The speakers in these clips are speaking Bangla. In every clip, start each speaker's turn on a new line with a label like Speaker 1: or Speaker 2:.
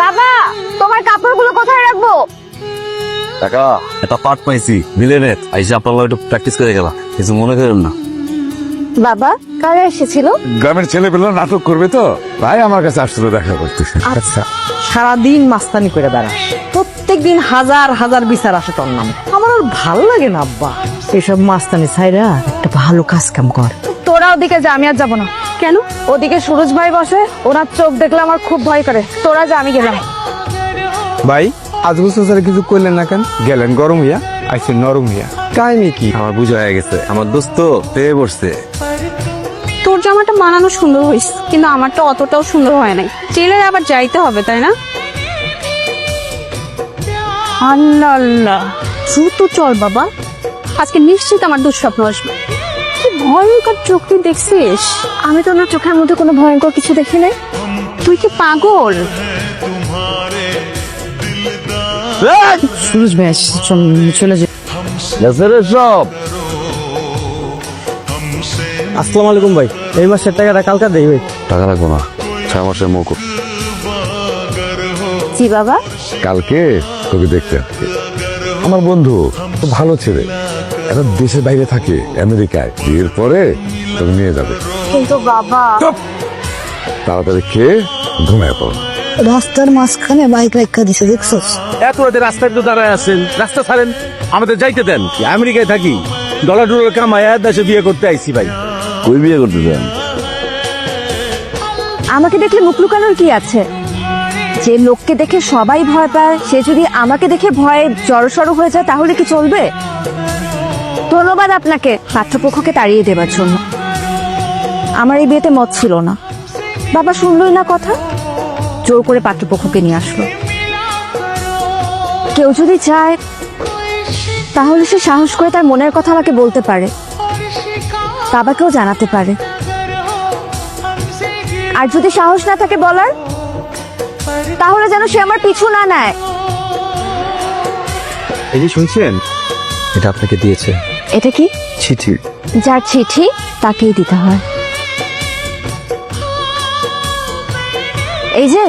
Speaker 1: বাবা, তোমার কাপড়গুলো কোথায় রাখবো?
Speaker 2: কাকা একটা পার্ট পাইছি ভিলেনের, আইসা আপনার একটু প্র্যাকটিস করে গেলাম, কিছু মনে করেন না।
Speaker 1: বাবা, কারা এসেছিল?
Speaker 3: গ্রামের ছেলেপেলে নাটক করবে তো, তাই আমার কাছে আসলে দেখা করতেছে।
Speaker 4: আচ্ছা, সারাদিন মাস্তানি করে বেড়াস, প্রত্যেকদিন হাজার হাজার বিচার আসে তোর নাম। আমার আর ভাল লাগে না আব্বা, এসব মাস্তানি ছাইরা একটা ভালো কাজ কাম কর।
Speaker 1: তোরা ওদিকে যা, আমি আর যাবো না। কেন? ওদিকে সুরজ ভাই বসে, ওনার চোখ দেখলে আমার খুব ভয় করে। তোরা যা, আমি গেলাম।
Speaker 5: ভাই আজ বছর কিছু করলেন না কেন? গেলেন গরম হইয়া, আইসেন নরম হইয়া, কাহিনী কি?
Speaker 2: আমার বুঝা হয়ে গেছে, আমার দোস্ত পেয়ে বসছে।
Speaker 6: তোর জামাটা বানানো সুন্দর হয়েছে, কিন্তু আমারটা অতটাও সুন্দর হয় নাই। টেলার আবার যাইতে হবে, তাই না? আল্লাহ আল্লাহ, দ্রুত চল বাবা, আজকে নিশ্চিত আমার দুঃস্বপ্ন আসবে। কি ভয়ঙ্কর চোখ তুই দেখছিস?
Speaker 1: আমি তো ওনার চোখের মধ্যে কোনো ভয়ঙ্কর কিছু দেখি নাই।
Speaker 6: তুই কি পাগল?
Speaker 4: সুরজ ভাই চলে যে।
Speaker 2: সব
Speaker 4: আসসালামু আলাইকুম ভাই, এই মাসের টাকাটা কালকা দেই ভাই।
Speaker 2: টাকা রাখবো না, 6 মাসের মৌকুব।
Speaker 1: জি বাবা।
Speaker 3: কালকে তোকে দেখতে আসছে আমার বন্ধু, খুব ভালো ছেলে, একটা দেশের বাইরে থাকে আমেরিকায়, বিয়ের পরে তোকে নিয়ে যাবে।
Speaker 1: কিন্তু বাবা,
Speaker 3: তাড়াতাড়ি খেয়ে ঘুমায় পড়।
Speaker 4: রাস্তার মাঝখানে বাইক রাখা দিছে, দেখছস?
Speaker 7: এত রাতে রাস্তায় তো দাঁড়ায় আছেন, রাস্তা ছাড়েন, আমাদের যাইতে দেন। আমেরিকায় থাকি, ডলার কামায় দেশে বিয়ে করতে আইছি ভাই।
Speaker 2: কই বিয়ে করতে চান?
Speaker 1: আমাকে দেখলে মুখ লুকানোর কি আছে? যে লোককে দেখে সবাই ভয় পায়, সে যদি আমাকে দেখে ভয়ে জড়সড় হয়ে যায়, তাহলে কি চলবে? ধন্যবাদ আপনাকে পাত্রপক্ষকে তাড়িয়ে দেবার জন্য। আমার এই বিয়েতে মত ছিল না, বাবা শুনলই না কথা, জোর করে পাত্রপক্ষকে নিয়ে আসলো। কেউ যদি চায় তাহলে সে সাহস করে তার মনের কথা আমাকে বলতে পারে, বাবাকেও জানাতে পারে। আর যদি সাহস না থাকে বলার, তাহলে যেন সে আমার পিছু না নেয়।
Speaker 5: এই যে শুনছেন,
Speaker 2: এটা আপনাকে দিয়েছে
Speaker 1: এটা কি?
Speaker 2: চিঠি।
Speaker 1: যার চিঠি তাকেই দিতে হয়। এই যে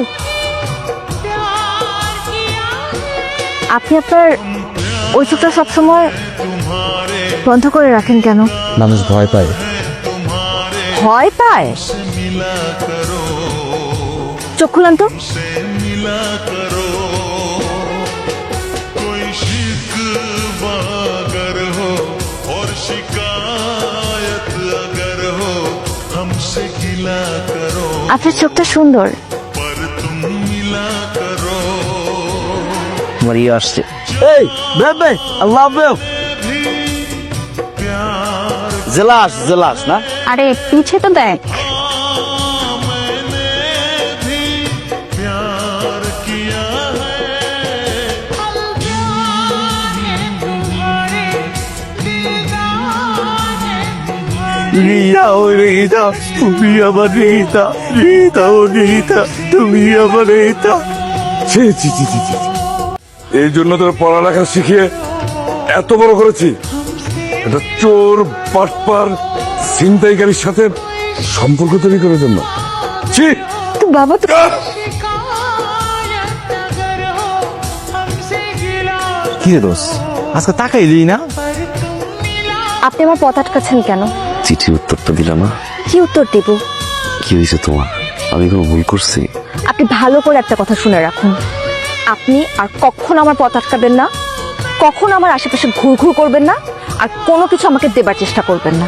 Speaker 1: আপনি আপনার ওই চোখটা সবসময় বন্ধ করে রাখেন কেন?
Speaker 2: মানুষ ভয় পায়।
Speaker 1: ভয় পায়? চোখ খুলেন তো। আপনার চোখটা সুন্দর।
Speaker 2: আমার ইয়ে আসছে।
Speaker 7: এই babe, I love you. Jealous jealous না?
Speaker 6: আরে পিছে তো দেখ।
Speaker 7: রিতা ও রিতা, তুমি আমার রিতা, রিতা ও রিতা, তুমি আমার রিতা।
Speaker 3: ছি ছি ছি ছি ছি। এই জন্য তোর পড়ালেখা শিখিয়ে এত বড় করেছি, এটা চোর বাটপার ছিনতাইকারীর সাথে সম্পর্ক তৈরি করার জন্য। ছি
Speaker 1: বাবা তো
Speaker 5: কি রে দোষ, আজকে তাকাই দিই না?
Speaker 1: আপনি আমার পথ আটকাচ্ছেন কেন?
Speaker 2: চিঠির উত্তরটা দিলাম না,
Speaker 1: কি উত্তর দেব?
Speaker 2: কি হয়েছে তোমার? আমি কোনো ভুল করছি?
Speaker 1: আপনি ভালো করে একটা কথা শুনে রাখুন, আপনি আর কখনো আমার পথ আটকাবেন না, কখনো আমার আশেপাশে ঘুরঘুর করবেন না, আর কোনো কিছু আমাকে দেবার চেষ্টা করবেন না।